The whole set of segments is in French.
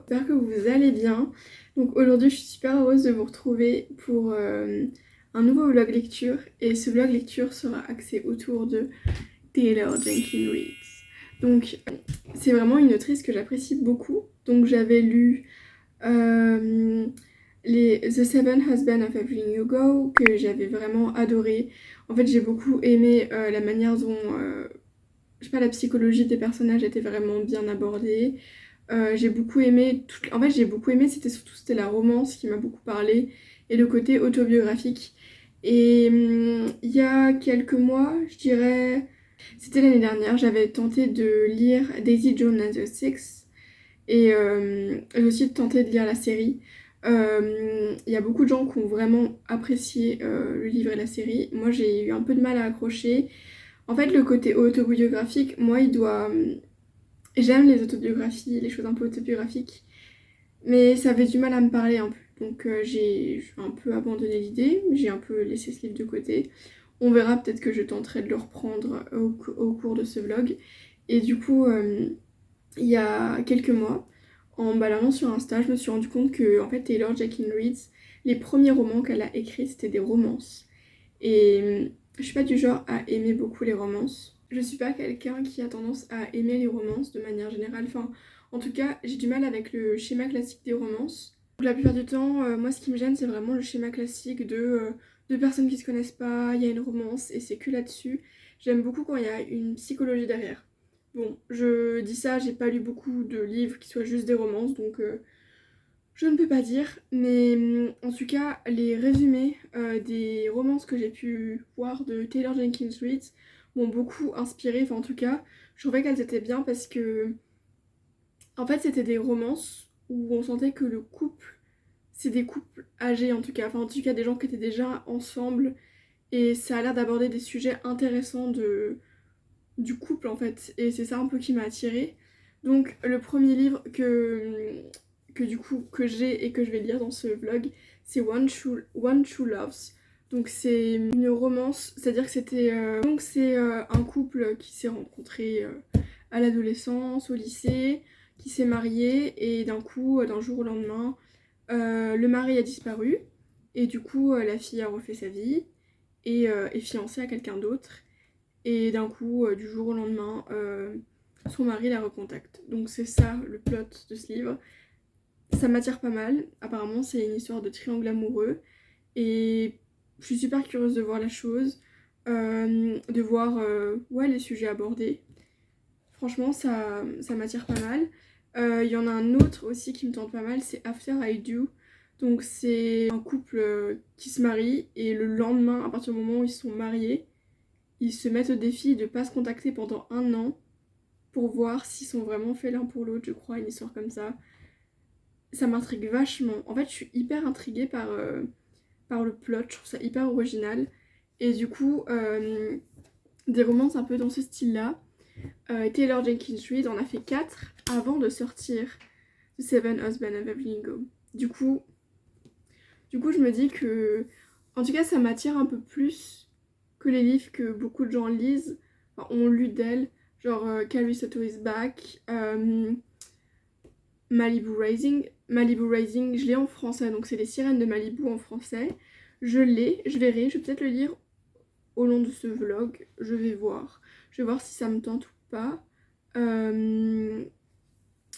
J'espère que vous allez bien. Donc aujourd'hui je suis super heureuse de vous retrouver pour un nouveau vlog lecture et ce vlog lecture sera axé autour de Taylor Jenkins Reid. Donc c'est vraiment une autrice que j'apprécie beaucoup. Donc j'avais lu The Seven Husbands of Evelyn Hugo que j'avais vraiment adoré. En fait j'ai beaucoup aimé la manière dont je sais pas, la psychologie des personnages était vraiment bien abordée. J'ai beaucoup aimé, en fait j'ai beaucoup aimé, c'était la romance qui m'a beaucoup parlé et le côté autobiographique. Et il y a quelques mois, je dirais, c'était l'année dernière, j'avais tenté de lire Daisy Jones and the Six et j'ai aussi tenté de lire la série. Il y a beaucoup de gens qui ont vraiment apprécié le livre et la série. Moi j'ai eu un peu de mal à accrocher. En fait, le côté autobiographique, moi, j'aime les autobiographies, les choses un peu autobiographiques, mais ça avait du mal à me parler un peu. Donc j'ai un peu abandonné l'idée, j'ai un peu laissé ce livre de côté. On verra, peut-être que je tenterai de le reprendre au cours de ce vlog. Et du coup, il y a quelques mois, en me baladant sur Insta, je me suis rendu compte que en fait, Taylor Jenkins Reid, les premiers romans qu'elle a écrits, c'était des romances. Et je suis pas du genre à aimer beaucoup les romances. Je suis pas quelqu'un qui a tendance à aimer les romances de manière générale. Enfin, en tout cas, j'ai du mal avec le schéma classique des romances. Donc, la plupart du temps, moi, ce qui me gêne, c'est vraiment le schéma classique de deux personnes qui se connaissent pas, il y a une romance et c'est que là-dessus. J'aime beaucoup quand il y a une psychologie derrière. Bon, je dis ça, j'ai pas lu beaucoup de livres qui soient juste des romances, donc je ne peux pas dire, mais en tout cas, les résumés des romances que j'ai pu voir de Taylor Jenkins Reid m'ont beaucoup inspirée. Enfin, en tout cas, je trouvais qu'elles étaient bien parce que, en fait, c'était des romances où on sentait que le couple, c'est des couples âgés en tout cas. Enfin, en tout cas, des gens qui étaient déjà ensemble et ça a l'air d'aborder des sujets intéressants du couple en fait. Et c'est ça un peu qui m'a attirée. Donc, le premier livre que du coup que j'ai et que je vais lire dans ce vlog, c'est One True Loves. Donc c'est une romance, c'est-à-dire que c'est un couple qui s'est rencontré à l'adolescence, au lycée, qui s'est marié et d'un coup, d'un jour au lendemain, le mari a disparu et du coup la fille a refait sa vie et est fiancée à quelqu'un d'autre et d'un coup, du jour au lendemain, son mari la recontacte. Donc c'est ça le plot de ce livre. Ça m'attire pas mal. Apparemment, c'est une histoire de triangle amoureux. Et je suis super curieuse de voir la chose, de voir ouais, les sujets abordés. Franchement, ça m'attire pas mal. Il y en a un autre aussi qui me tente pas mal, c'est After I Do. Donc c'est un couple qui se marie et le lendemain, à partir du moment où ils sont mariés, ils se mettent au défi de pas se contacter pendant 1 an pour voir s'ils sont vraiment faits l'un pour l'autre, je crois, une histoire comme ça. Ça m'intrigue vachement. En fait, je suis hyper intriguée par le plot, je trouve ça hyper original. Et du coup, des romances un peu dans ce style-là. Taylor Jenkins Reid en a fait 4 avant de sortir The Seven Husbands of Evelyn Hugo. Du coup, je me dis que, en tout cas, ça m'attire un peu plus que les livres que beaucoup de gens lisent, enfin, ont lu d'elle, genre Carrie Soto is Back, Malibu Rising. Malibu Rising, je l'ai en français, donc c'est Les Sirènes de Malibu en français. Je l'ai, je verrai, je vais peut-être le lire au long de ce vlog, je vais voir. Je vais voir si ça me tente ou pas.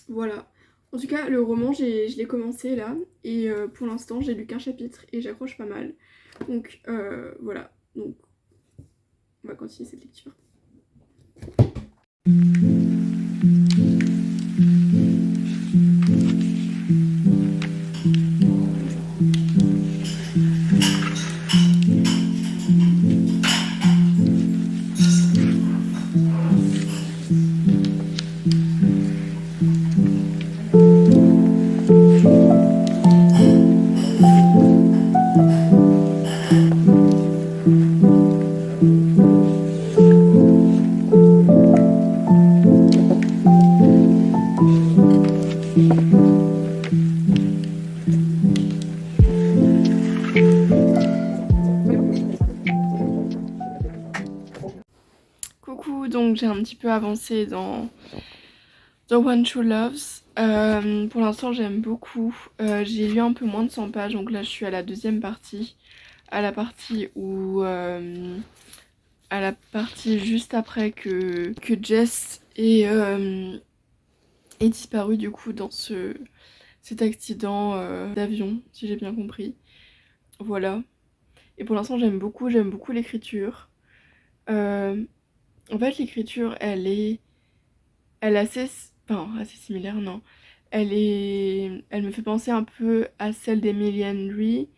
Voilà. En tout cas, le roman, je l'ai commencé là, et pour l'instant, j'ai lu qu'un chapitre et j'accroche pas mal. Donc voilà, donc on va continuer cette lecture. Coucou, donc j'ai un petit peu avancé dans The One True Loves, pour l'instant j'aime beaucoup. J'ai lu un peu moins de 100 pages, donc là je suis à la deuxième partie. À la partie où... à la partie juste après que Jess est disparu du coup dans cet accident d'avion, si j'ai bien compris. Voilà. Et pour l'instant j'aime beaucoup l'écriture. Euh, En fait l'écriture elle est assez... Enfin assez similaire, non. Elle me fait penser un peu à celle d'Emily Henry,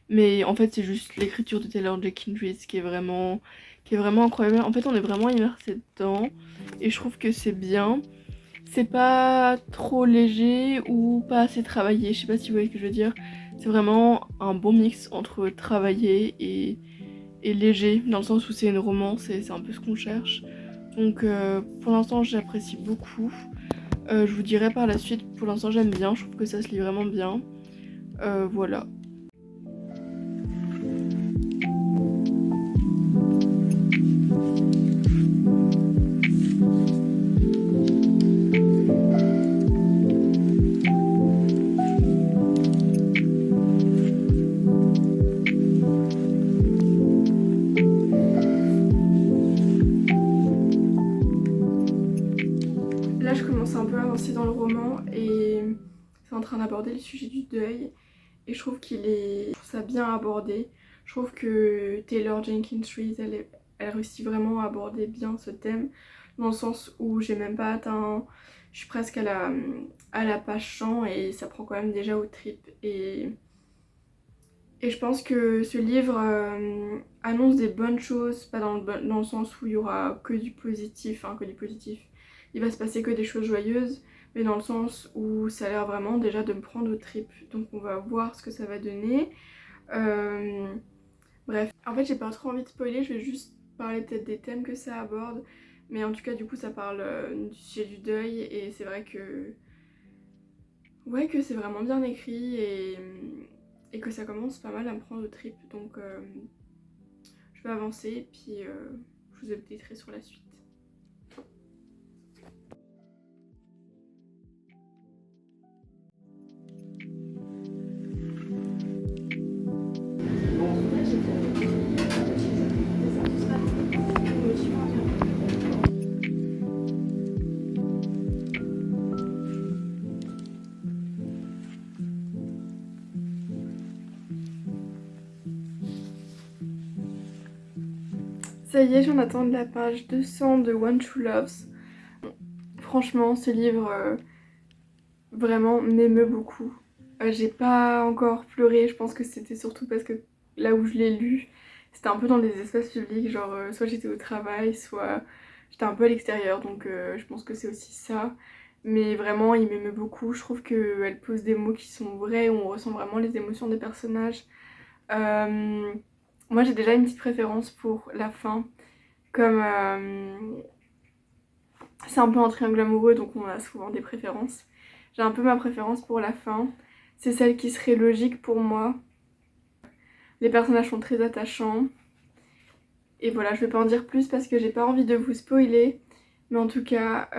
mais en fait c'est juste l'écriture de Taylor Jenkins Reid qui est vraiment incroyable. En fait on est vraiment immersé dedans et je trouve que c'est bien. C'est pas trop léger ou pas assez travaillé, je sais pas si vous voyez ce que je veux dire. C'est vraiment un bon mix entre travaillé et léger, dans le sens où c'est une romance et c'est un peu ce qu'on cherche. Donc pour l'instant j'apprécie beaucoup. Je vous dirai par la suite, pour l'instant j'aime bien, je trouve que ça se lit vraiment bien. Voilà. Là je commence un peu à avancer dans le roman et c'est en train d'aborder le sujet du deuil. Et je trouve je trouve ça bien abordé. Je trouve que Taylor Jenkins Reid, elle réussit vraiment à aborder bien ce thème, dans le sens où j'ai même pas atteint, je suis presque à la page 100 et ça prend quand même déjà aux tripes. Et je pense que ce livre annonce des bonnes choses, pas dans le sens où il y aura que du positif, hein, que du positif. Il va se passer que des choses joyeuses, mais dans le sens où ça a l'air vraiment déjà de me prendre aux tripes. Donc on va voir ce que ça va donner. Euh, Bref, en fait j'ai pas trop envie de spoiler, je vais juste parler peut-être des thèmes que ça aborde. Mais en tout cas du coup ça parle du sujet du deuil et c'est vrai que... Ouais, que c'est vraiment bien écrit et que ça commence pas mal à me prendre au trip. Donc je vais avancer puis je vous updaterai sur la suite. Ça y est, j'en attends de la page 200 de One True Loves. Franchement, ce livre vraiment m'émeut beaucoup. J'ai pas encore pleuré, je pense que c'était surtout parce que là où je l'ai lu, c'était un peu dans des espaces publics, genre soit j'étais au travail, soit j'étais un peu à l'extérieur, donc je pense que c'est aussi ça. Mais vraiment, il m'émeut beaucoup, je trouve qu'elle pose des mots qui sont vrais, où on ressent vraiment les émotions des personnages. Euh, Moi j'ai déjà une petite préférence pour la fin, comme c'est un peu un triangle amoureux, donc on a souvent des préférences. J'ai un peu ma préférence pour la fin. C'est celle qui serait logique pour moi. Les personnages sont très attachants. Et voilà, je vais pas en dire plus parce que j'ai pas envie de vous spoiler. Mais en tout cas,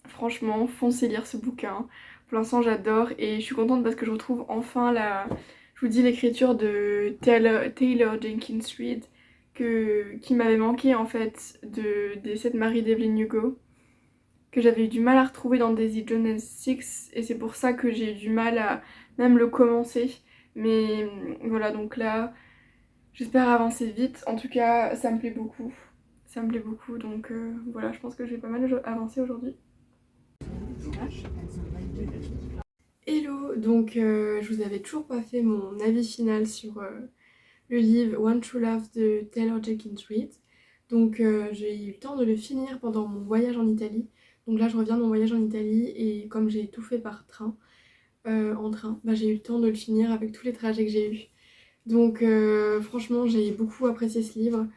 franchement, foncez lire ce bouquin. Pour l'instant, j'adore et je suis contente parce que je retrouve enfin je vous dis, l'écriture de Taylor Jenkins Reid qui m'avait manqué en fait des 7 maris d'Evelyn Hugo, que j'avais eu du mal à retrouver dans Daisy Jones and Six et c'est pour ça que j'ai eu du mal à même le commencer. Mais voilà, donc là, j'espère avancer vite. En tout cas, ça me plaît beaucoup. Ça me plaît beaucoup, donc voilà, je pense que je vais pas mal avancer aujourd'hui. Hello, donc je vous avais toujours pas fait mon avis final sur le livre One True Love de Taylor Jenkins Reid. Donc j'ai eu le temps de le finir pendant mon voyage en Italie. Donc là je reviens de mon voyage en Italie et comme j'ai tout fait par train, en train, bah, j'ai eu le temps de le finir avec tous les trajets que j'ai eus. Donc franchement j'ai beaucoup apprécié ce livre.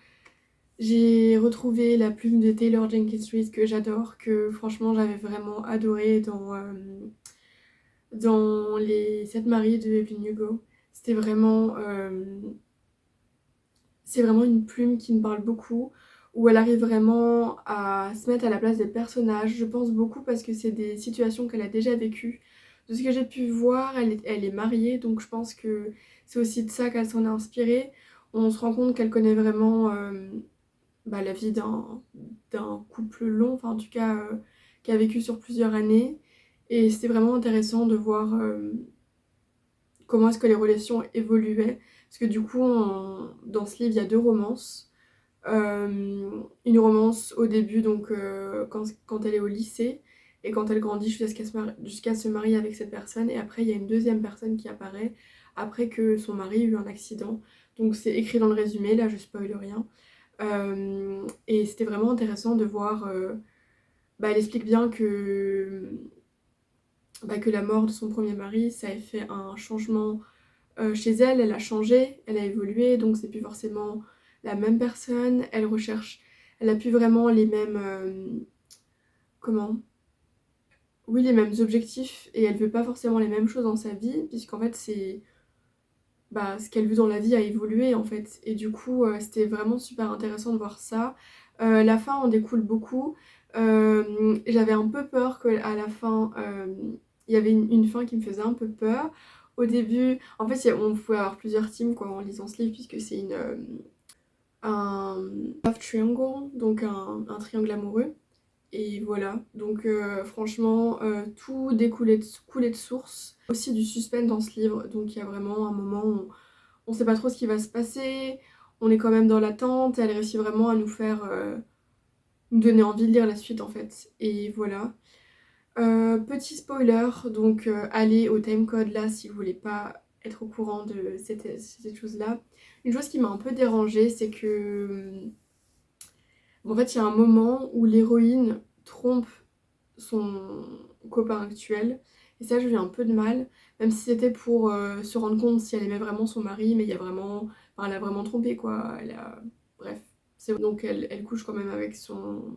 J'ai retrouvé la plume de Taylor Jenkins Reid que j'adore, que franchement j'avais vraiment adoré dans les 7 maris de Evelyn Hugo. C'est vraiment une plume qui me parle beaucoup, où elle arrive vraiment à se mettre à la place des personnages. Je pense beaucoup parce que c'est des situations qu'elle a déjà vécues. De ce que j'ai pu voir, elle est mariée, donc je pense que c'est aussi de ça qu'elle s'en est inspirée. On se rend compte qu'elle connaît vraiment la vie d'un couple long, enfin en tout cas qui a vécu sur plusieurs années. Et c'était vraiment intéressant de voir comment est-ce que les relations évoluaient. Parce que du coup, dans ce livre, il y a deux romances. Une romance au début, donc quand elle est au lycée, et quand elle grandit jusqu'à se marier avec cette personne. Et après, il y a une deuxième personne qui apparaît après que son mari ait eu un accident. Donc c'est écrit dans le résumé, là je spoil rien. Et c'était vraiment intéressant de voir. Elle explique bien que la mort de son premier mari, ça a fait un changement chez elle. Elle a changé, elle a évolué, donc c'est plus forcément la même personne. Elle a plus vraiment les mêmes. Comment? Oui, les mêmes objectifs, et elle veut pas forcément les mêmes choses dans sa vie, puisqu'en fait, ce qu'elle veut dans la vie a évolué en fait. Et du coup, c'était vraiment super intéressant de voir ça. La fin en découle beaucoup. J'avais un peu peur qu'à la fin, il y avait une fin qui me faisait un peu peur. Au début, en fait, on pouvait avoir plusieurs teams quoi, en lisant ce livre, puisque c'est un love triangle, donc un triangle amoureux. Et voilà, donc franchement, tout coulait de source. Aussi du suspense dans ce livre, donc il y a vraiment un moment où on sait pas trop ce qui va se passer, on est quand même dans l'attente, elle réussit vraiment à nous faire, nous donner envie de lire la suite en fait. Et voilà. Petit spoiler, donc allez au timecode là si vous voulez pas être au courant de cette chose-là. Une chose qui m'a un peu dérangée, c'est que en fait il y a un moment où l'héroïne trompe son copain actuel. Et ça, j'ai eu un peu de mal, même si c'était pour se rendre compte si elle aimait vraiment son mari, mais il y a vraiment. Enfin, elle a vraiment trompé, quoi. Bref. Donc, elle couche quand même avec son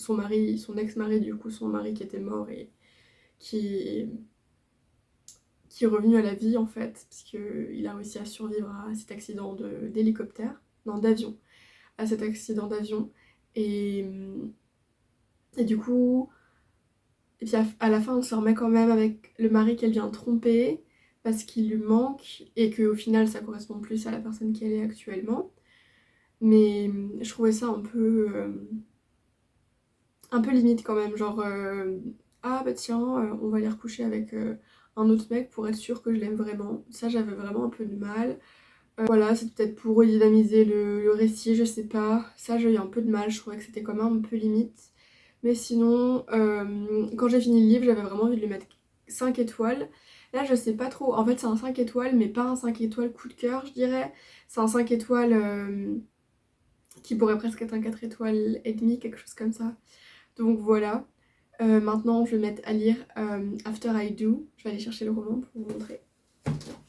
mari, son ex-mari, du coup, son mari qui était mort et qui, qui est revenu à la vie, en fait, parce qu'il a réussi à survivre à cet accident d'hélicoptère, non, d'avion, à cet accident d'avion. Et, et du coup. Et puis à la fin, on se remet quand même avec le mari qu'elle vient tromper parce qu'il lui manque et qu'au final, ça correspond plus à la personne qu'elle est actuellement. Mais je trouvais ça un peu limite quand même. Genre, ah bah tiens, on va aller recoucher avec un autre mec pour être sûr que je l'aime vraiment. Ça, j'avais vraiment un peu de mal. Voilà, c'est peut-être pour redynamiser le récit, je sais pas. Ça, j'ai eu un peu de mal. Je trouvais que c'était quand même un peu limite. Mais sinon, quand j'ai fini le livre, j'avais vraiment envie de lui mettre 5 étoiles. Là, je sais pas trop. En fait, c'est un 5 étoiles, mais pas un 5 étoiles coup de cœur, je dirais. C'est un 5 étoiles qui pourrait presque être un 4 étoiles et demi, quelque chose comme ça. Donc voilà. Maintenant, je vais mettre à lire After I Do. Je vais aller chercher le roman pour vous montrer.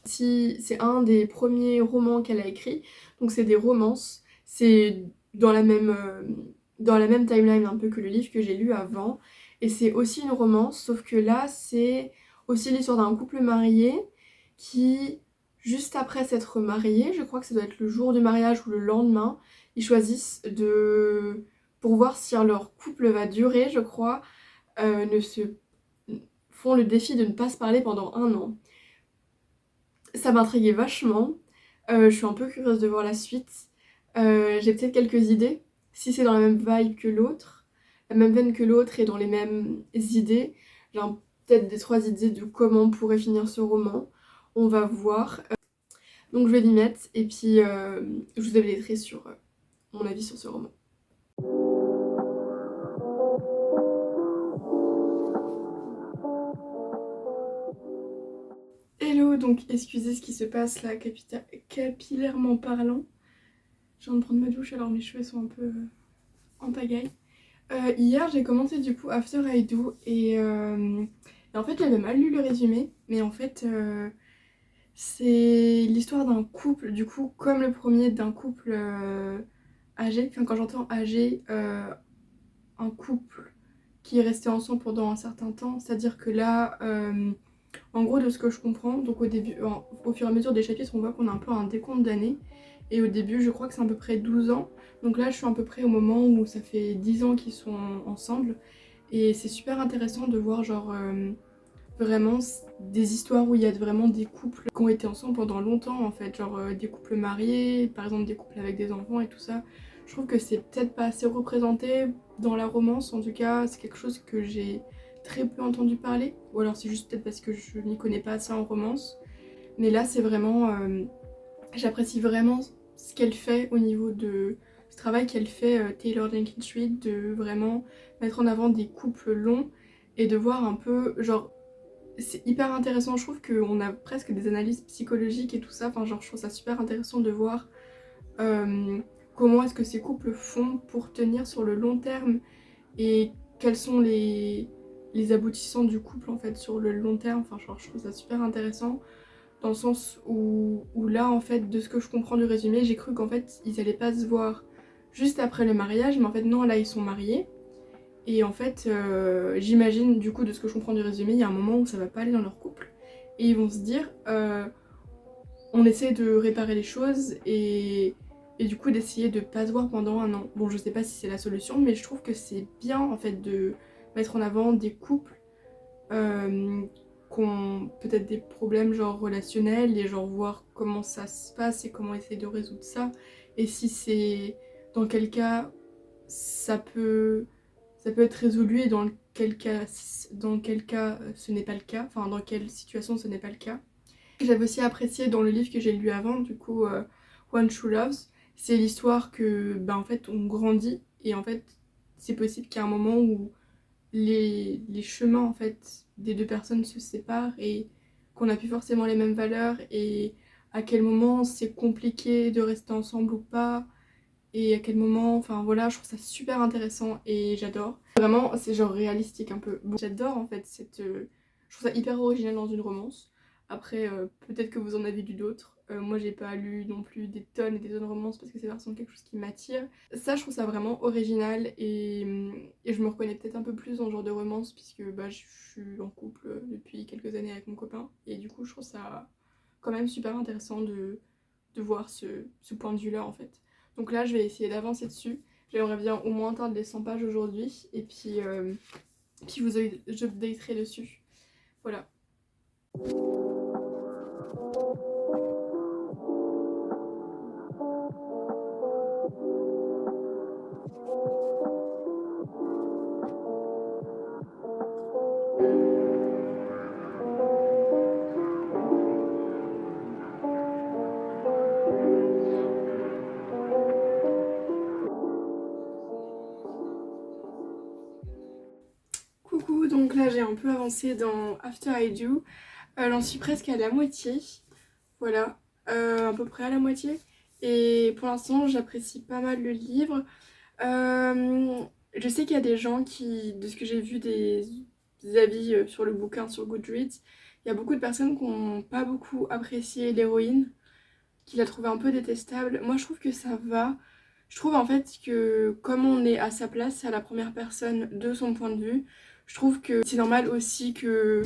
Si c'est un des premiers romans qu'elle a écrit, donc c'est des romances. C'est dans la même timeline un peu que le livre que j'ai lu avant. Et c'est aussi une romance, sauf que là, c'est aussi l'histoire d'un couple marié qui, juste après s'être marié, je crois que ça doit être le jour du mariage ou le lendemain, ils choisissent pour voir si leur couple va durer, je crois, ne se font le défi de ne pas se parler pendant 1 an. Ça m'intriguait vachement. Je suis un peu curieuse de voir la suite. J'ai peut-être quelques idées. Si c'est dans la même vibe que l'autre, la même veine que l'autre et dans les mêmes idées, j'ai peut-être des 3 idées de comment on pourrait finir ce roman. On va voir. Donc je vais l'y mettre et puis je vous updaterai sur mon avis sur ce roman. Hello, donc excusez ce qui se passe là, capillairement parlant. Je viens de prendre ma douche alors mes cheveux sont un peu en pagaille. Hier j'ai commencé du coup After I Do et en fait j'avais mal lu le résumé, mais en fait c'est l'histoire d'un couple, du coup comme le premier d'un couple âgé, enfin quand j'entends âgé, un couple qui est resté ensemble pendant un certain temps, c'est-à-dire que là, en gros de ce que je comprends, donc au fur et à mesure des chapitres on voit qu'on a un peu un décompte d'années Et au début, je crois que c'est à peu près 12 ans. Donc là, je suis à peu près au moment où ça fait 10 ans qu'ils sont ensemble. Et c'est super intéressant de voir genre vraiment des histoires où il y a vraiment des couples qui ont été ensemble pendant longtemps en fait. Genre des couples mariés, par exemple des couples avec des enfants et tout ça. Je trouve que c'est peut-être pas assez représenté dans la romance. En tout cas, c'est quelque chose que j'ai très peu entendu parler. Ou alors c'est juste peut-être parce que je n'y connais pas assez en romance. Mais là, c'est vraiment... j'apprécie vraiment ce qu'elle fait au niveau de ce travail qu'elle fait, Taylor Jenkins Reid, de vraiment mettre en avant des couples longs et de voir un peu, genre, c'est hyper intéressant, je trouve qu'on a presque des analyses psychologiques et tout ça, enfin genre je trouve ça super intéressant de voir euh, comment est-ce que ces couples font pour tenir sur le long terme et quels sont les aboutissants du couple en fait sur le long terme, enfin genre je trouve ça super intéressant dans le sens où là en fait de ce que je comprends du résumé j'ai cru qu'en fait ils allaient pas se voir juste après le mariage mais en fait non là ils sont mariés et en fait j'imagine du coup de ce que je comprends du résumé il y a un moment où ça va pas aller dans leur couple et ils vont se dire on essaie de réparer les choses et du coup d'essayer de pas se voir pendant un an. Bon je sais pas si c'est la solution mais je trouve que c'est bien en fait de mettre en avant des couples euh, qui ont peut-être des problèmes genre relationnels et genre voir comment ça se passe et comment essayer de résoudre ça. Et si c'est dans quel cas ça peut, ça peut être résolu et dans quel cas ce n'est pas le cas, enfin dans quelle situation ce n'est pas le cas. J'avais aussi apprécié dans le livre que j'ai lu avant, du coup One True Loves, c'est l'histoire que bah en fait on grandit et en fait c'est possible qu'il y ait un moment où les chemins en fait des deux personnes se séparent et qu'on n'a plus forcément les mêmes valeurs et à quel moment c'est compliqué de rester ensemble ou pas et à quel moment, enfin voilà, je trouve ça super intéressant et j'adore. Vraiment, c'est genre réalistique un peu. Bon, j'adore en fait je trouve ça hyper original dans une romance. Après, peut-être que vous en avez lu d'autres. Moi, j'ai pas lu non plus des tonnes et des tonnes de romances parce que c'est vraiment quelque chose qui m'attire. Ça, je trouve ça vraiment original et je me reconnais peut-être un peu plus dans ce genre de romance puisque bah, je suis en couple depuis quelques années avec mon copain et du coup, je trouve ça quand même super intéressant de voir ce point de vue-là en fait. Donc là, je vais essayer d'avancer dessus. J'aimerais bien au moins atteindre les 100 pages aujourd'hui et puis je updaterai dessus. Voilà. Coucou, donc là j'ai un peu avancé dans After I Do. J'en suis presque à la moitié. Voilà, à peu près à la moitié. Et pour l'instant, j'apprécie pas mal le livre. Je sais qu'il y a des gens qui, de ce que j'ai vu des avis sur le bouquin sur Goodreads, il y a beaucoup de personnes qui n'ont pas beaucoup apprécié l'héroïne, qui l'a trouvé un peu détestable. Moi, je trouve que ça va. Je trouve en fait que comme on est à sa place, à la première personne de son point de vue, je trouve que c'est normal aussi que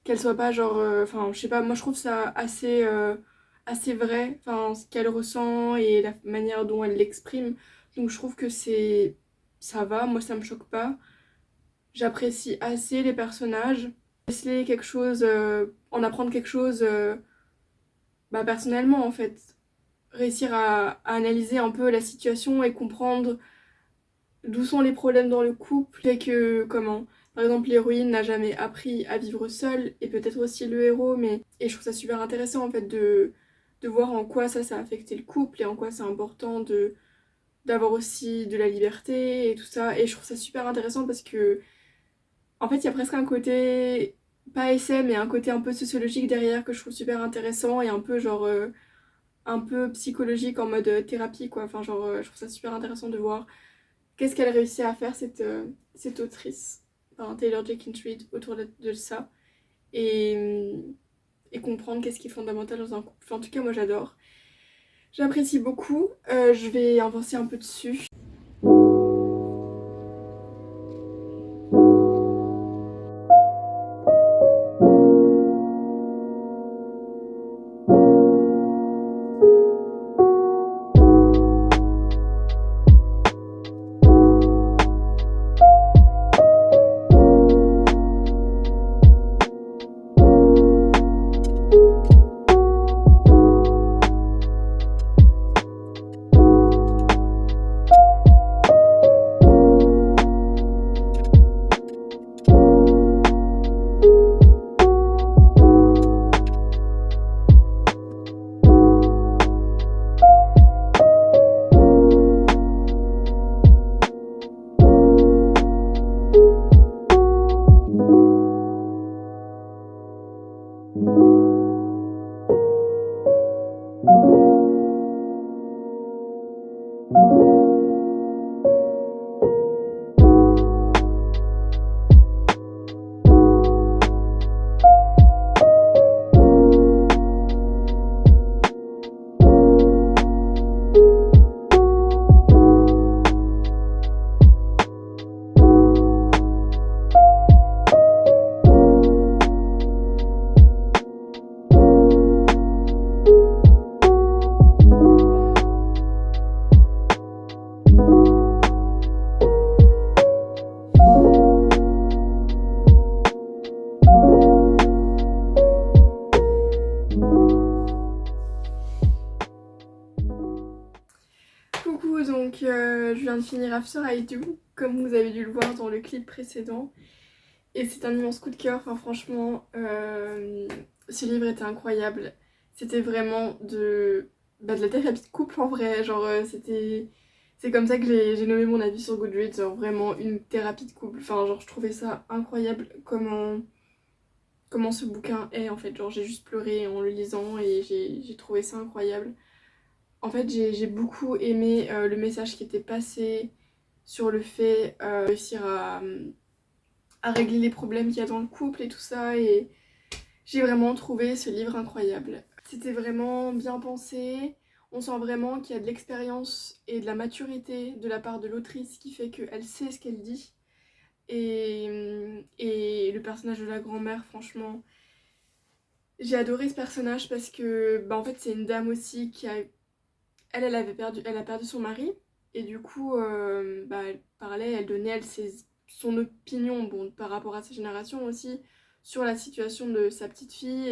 qu'elle soit pas genre, enfin, je sais pas. Moi, je trouve ça assez vrai, enfin, ce qu'elle ressent et la manière dont elle l'exprime. Donc, je trouve que ça va. Moi, ça me choque pas. J'apprécie assez les personnages. Laisser quelque chose, en apprendre quelque chose, bah, personnellement en fait réussir à analyser un peu la situation et comprendre d'où sont les problèmes dans le couple, fait que comment par exemple l'héroïne n'a jamais appris à vivre seule et peut-être aussi le héros mais et je trouve ça super intéressant en fait de voir en quoi ça a affecté le couple et en quoi c'est important de d'avoir aussi de la liberté et tout ça et je trouve ça super intéressant parce que en fait il y a presque un côté pas essai mais un côté un peu sociologique derrière que je trouve super intéressant et un peu genre un peu psychologique en mode thérapie quoi. Enfin genre je trouve ça super intéressant de voir qu'est-ce qu'elle réussit à faire cette autrice, enfin Taylor Jenkins Reid autour de ça et, et comprendre qu'est-ce qui est fondamental dans un couple. Enfin, en tout cas moi j'adore. J'apprécie beaucoup. Je vais avancer un peu dessus. Coucou, donc je viens de finir After I Do, comme vous avez dû le voir dans le clip précédent. Et c'est un immense coup de cœur, enfin franchement, ce livre était incroyable. C'était vraiment de la thérapie de couple en vrai, genre c'est comme ça que j'ai nommé mon avis sur Goodreads, genre vraiment une thérapie de couple. Enfin genre je trouvais ça incroyable comment ce bouquin est en fait, genre j'ai juste pleuré en le lisant et j'ai trouvé ça incroyable. En fait j'ai beaucoup aimé le message qui était passé sur le fait de réussir à régler les problèmes qu'il y a dans le couple et tout ça, et j'ai vraiment trouvé ce livre incroyable. C'était vraiment bien pensé, on sent vraiment qu'il y a de l'expérience et de la maturité de la part de l'autrice qui fait qu'elle sait ce qu'elle dit. Et le personnage de la grand-mère, franchement, j'ai adoré ce personnage parce que en fait c'est une dame aussi qui a... elle a perdu son mari, et du coup elle parlait, elle donnait son opinion, bon, par rapport à sa génération aussi, sur la situation de sa petite fille,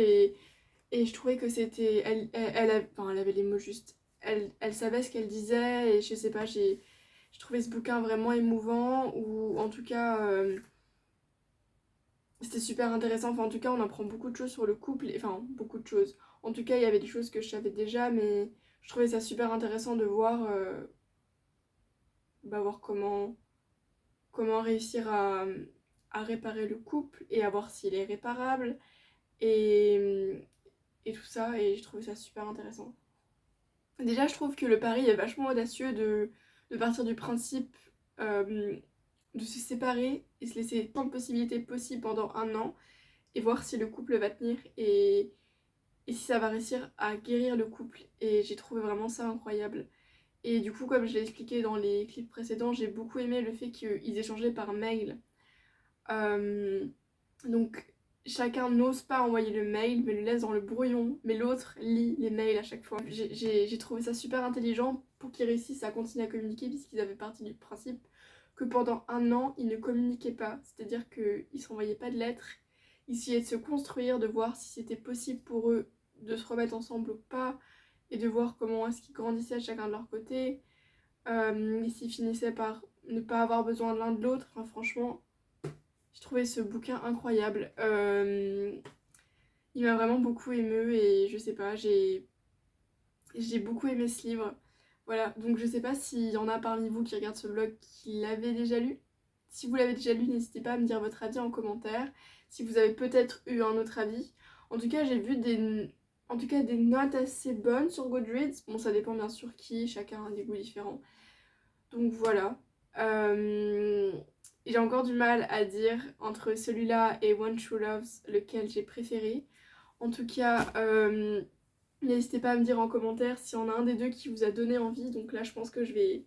et je trouvais que c'était... elle avait les mots justes. Elle savait ce qu'elle disait, et je sais pas, j'ai trouvé ce bouquin vraiment émouvant, ou en tout cas, c'était super intéressant. Enfin, en tout cas, on apprend beaucoup de choses sur le couple, enfin, beaucoup de choses. En tout cas, il y avait des choses que je savais déjà, mais je trouvais ça super intéressant de voir, voir comment réussir à réparer le couple, et à voir s'il est réparable, et, et tout ça, et j'ai trouvé ça super intéressant. Déjà, je trouve que le pari est vachement audacieux de partir du principe euh, de se séparer et se laisser tant de possibilités possibles pendant un an, et voir si le couple va tenir, et si ça va réussir à guérir le couple. Et j'ai trouvé vraiment ça incroyable. Et du coup, comme je l'ai expliqué dans les clips précédents, j'ai beaucoup aimé le fait qu'ils échangeaient par mail. Euh, donc chacun n'ose pas envoyer le mail, mais le laisse dans le brouillon, mais l'autre lit les mails à chaque fois. J'ai trouvé ça super intelligent pour qu'ils réussissent à continuer à communiquer, puisqu'ils avaient parti du principe que pendant un an, ils ne communiquaient pas. C'est-à-dire qu'ils ne s'envoyaient pas de lettres, ils essayaient de se construire, de voir si c'était possible pour eux de se remettre ensemble ou pas, et de voir comment est-ce qu'ils grandissaient chacun de leur côté, et s'ils finissaient par ne pas avoir besoin de l'un de l'autre. Enfin, franchement, j'ai trouvé ce bouquin incroyable. Il m'a vraiment beaucoup émue, et je sais pas, j'ai beaucoup aimé ce livre. Voilà, donc je sais pas s'il y en a parmi vous qui regardent ce vlog qui l'avaient déjà lu. Si vous l'avez déjà lu, n'hésitez pas à me dire votre avis en commentaire. Si vous avez peut-être eu un autre avis. En tout cas, j'ai vu des notes assez bonnes sur Goodreads. Bon, ça dépend bien sûr qui, chacun a des goûts différents. Donc voilà. J'ai encore du mal à dire entre celui-là et One True Loves lequel j'ai préféré. En tout cas, n'hésitez pas à me dire en commentaire s'il y en a un des deux qui vous a donné envie. Donc là, je pense que je vais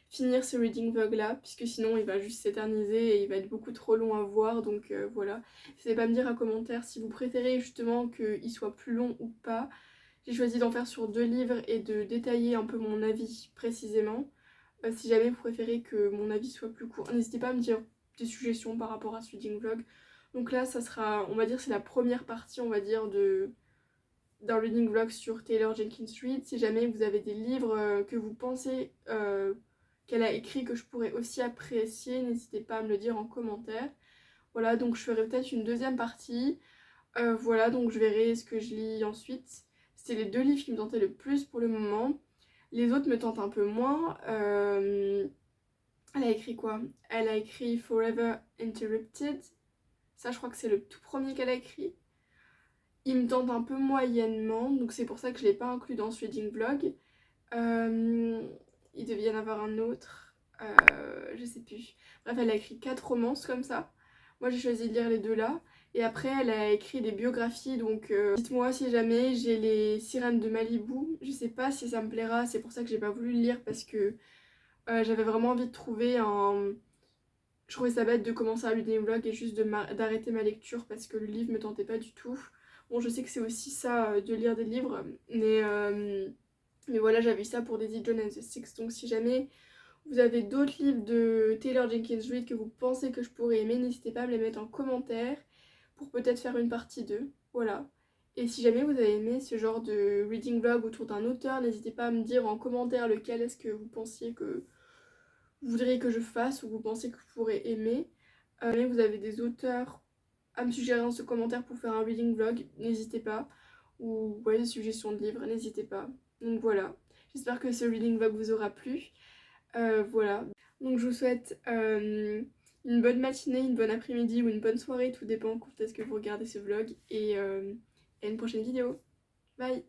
finir ce reading vlog là, puisque sinon il va juste s'éterniser et il va être beaucoup trop long à voir. Donc voilà. N'hésitez pas à me dire en commentaire si vous préférez justement qu'il soit plus long ou pas. J'ai choisi d'en faire sur 2 livres et de détailler un peu mon avis précisément. Si jamais vous préférez que mon avis soit plus court, n'hésitez pas à me dire des suggestions par rapport à ce reading vlog. Donc là, ça sera, on va dire, c'est la première partie, on va dire, d'un reading vlog sur Taylor Jenkins Reid. Si jamais vous avez des livres que vous pensez qu'elle a écrit que je pourrais aussi apprécier, n'hésitez pas à me le dire en commentaire. Voilà, donc je ferai peut-être une deuxième partie. Voilà, donc je verrai ce que je lis ensuite. C'est les 2 livres qui me tentaient le plus pour le moment. Les autres me tentent un peu moins. Elle a écrit quoi? Elle a écrit Forever Interrupted. Ça, je crois que c'est le tout premier qu'elle a écrit. Il me tente un peu moyennement, donc c'est pour ça que je l'ai pas inclus dans ce reading vlog. Il devait y en avoir un autre, je sais plus. Bref, elle a écrit 4 romances comme ça. Moi j'ai choisi de lire les deux là. Et après elle a écrit des biographies, donc dites-moi si jamais j'ai les Sirènes de Malibu. Je sais pas si ça me plaira, c'est pour ça que j'ai pas voulu le lire parce que j'avais vraiment envie de trouver un... Je trouvais ça bête de commencer un reading vlog et juste d'arrêter ma lecture parce que le livre me tentait pas du tout. Bon, je sais que c'est aussi ça de lire des livres, mais voilà, j'avais eu ça pour Daisy Jones and the Six. Donc si jamais vous avez d'autres livres de Taylor Jenkins Reid que vous pensez que je pourrais aimer, n'hésitez pas à me les mettre en commentaire pour peut-être faire une partie 2. Voilà. Et si jamais vous avez aimé ce genre de reading vlog autour d'un auteur, n'hésitez pas à me dire en commentaire lequel est-ce que vous pensiez que vous voudriez que je fasse ou vous pensez que je pourrais aimer. Si vous avez des auteurs à me suggérer dans ce commentaire pour faire un reading vlog, n'hésitez pas. Ou ouais, des suggestions de livres, n'hésitez pas. Donc voilà, j'espère que ce reading vlog vous aura plu. Voilà, donc je vous souhaite une bonne matinée, une bonne après-midi ou une bonne soirée, tout dépend quand est-ce que vous regardez ce vlog. Et à une prochaine vidéo. Bye!